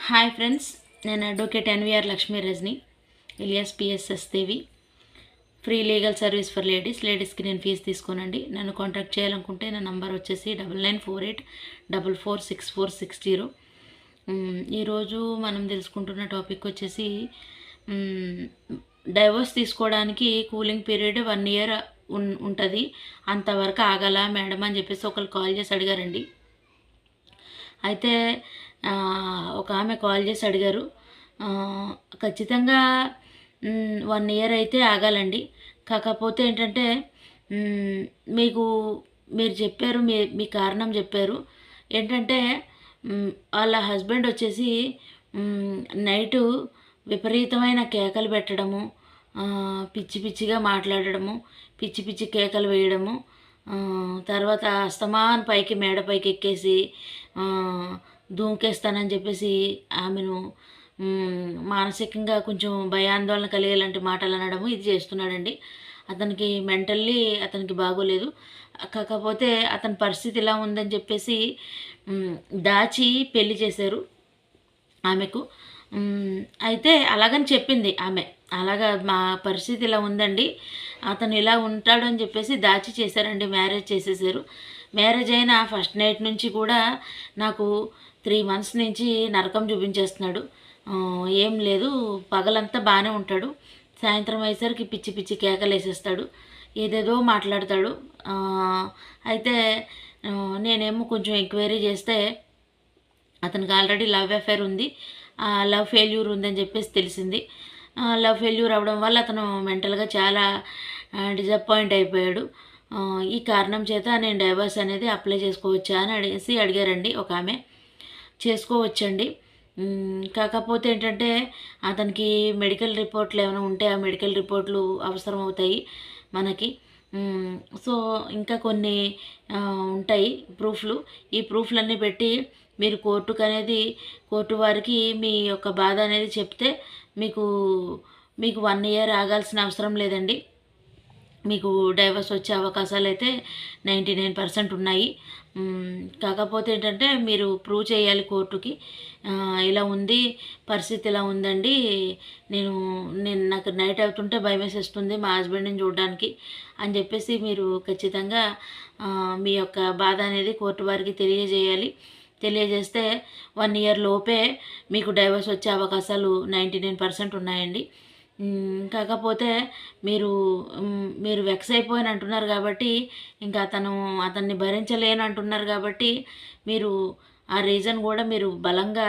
Hi friends, నేను advocate NVR Lakshmi Rajani Ilias PSS Devi. Free legal service for లేడీస్కి నేను ఫీజు తీసుకోనండి. నన్ను కాంటాక్ట్ చేయాలనుకుంటే నా నంబర్ వచ్చేసి 9948446460. ఈరోజు మనం తెలుసుకుంటున్న టాపిక్ వచ్చేసి డైవోర్స్ తీసుకోవడానికి కూలింగ్ పీరియడ్ 1 ఇయర్ ఉంటుంది, అంతవరకు ఆగల మేడం అని చెప్పేసి ఒకరు కాల్ చేసి అడిగారండి. అయితే ఒక ఆమె కాల్ చేసి అడిగారు, ఖచ్చితంగా 1 ఇయర్ అయితే ఆగాలండి. కాకపోతే ఏంటంటే మీరు చెప్పారు, మీ కారణం చెప్పారు. ఏంటంటే వాళ్ళ హస్బెండ్ వచ్చేసి నైటు విపరీతమైన కేకలు పెట్టడము, పిచ్చి పిచ్చిగా మాట్లాడడము, పిచ్చి పిచ్చి కేకలు వేయడము, తర్వాత అస్తమాన్ పైకి మేడ పైకి ఎక్కేసి దూకేస్తానని చెప్పేసి ఆమెను మానసికంగా కొంచెం భయాందోళన కలిగేలాంటి మాటలు అనడము ఇది చేస్తున్నాడండి. అతనికి మెంటల్లీ అతనికి బాగోలేదు. కాకపోతే అతని పరిస్థితి ఇలా ఉందని చెప్పేసి దాచి పెళ్లి చేశారు ఆమెకు. అయితే అలాగని చెప్పింది ఆమె, అలాగా మా పరిస్థితి ఇలా ఉందండి, అతను ఇలా ఉంటాడు అని చెప్పేసి దాచి చేశారండి. మ్యారేజ్ చేసేసారు. మ్యారేజ్ అయిన ఫస్ట్ నైట్ నుంచి కూడా నాకు 3 months నుంచి నరకం చూపించేస్తున్నాడు. ఏం లేదు, పగలంతా బాగానే ఉంటాడు, సాయంత్రం అయ్యేసరికి పిచ్చి పిచ్చి కేకలు వేసేస్తాడు, ఏదేదో మాట్లాడతాడు. అయితే నేనేమో కొంచెం ఎంక్వైరీ చేస్తే అతనికి ఆల్రెడీ లవ్ అఫేర్ ఉంది, లవ్ ఫెయిల్యూర్ ఉందని చెప్పేసి తెలిసింది. లవ్ ఫెయిల్యూర్ అవ్వడం వల్ల అతను మెంటల్గా చాలా డిసప్పాయింట్ అయిపోయాడు. ఈ కారణం చేత నేను డైవర్స్ అనేది అప్లై చేసుకోవచ్చా అని అడిగారండి ఒక ఆమె. చేసుకోవచ్చండి. కాకపోతే ఏంటంటే అతనికి మెడికల్ రిపోర్ట్లు ఏమైనా ఉంటే ఆ మెడికల్ రిపోర్ట్లు అవసరం అవుతాయి మనకి. సో ఇంకా కొన్ని ఉంటాయి ప్రూఫ్లు. ఈ ప్రూఫ్లన్నీ పెట్టి మీరు కోర్టు వారికి మీ యొక్క బాధ అనేది చెప్తే మీకు 1 year ఆగాల్సిన అవసరం లేదండి. మీకు డైవర్స్ వచ్చే అవకాశాలు అయితే 99% ఉన్నాయి. కాకపోతే ఏంటంటే మీరు ప్రూవ్ చేయాలి కోర్టుకి, ఇలా ఉంది పరిస్థితి, ఇలా ఉందండి, నాకు నైట్ అవుతుంటే భయం వేసేస్తుంది మా హస్బెండ్ని చూడడానికి అని చెప్పేసి మీరు ఖచ్చితంగా మీ యొక్క బాధ అనేది కోర్టు వారికి తెలియజేయాలి. తెలియజేస్తే 1 year లోపే మీకు డైవర్స్ వచ్చే అవకాశాలు 99% ఉన్నాయండి. కాకపోతే మీరు వెక్స్ అయిపోయిన అంటున్నారు కాబట్టి, ఇంకా అతన్ని భరించలేను అంటున్నారు కాబట్టి మీరు ఆ రీజన్ కూడా మీరు బలంగా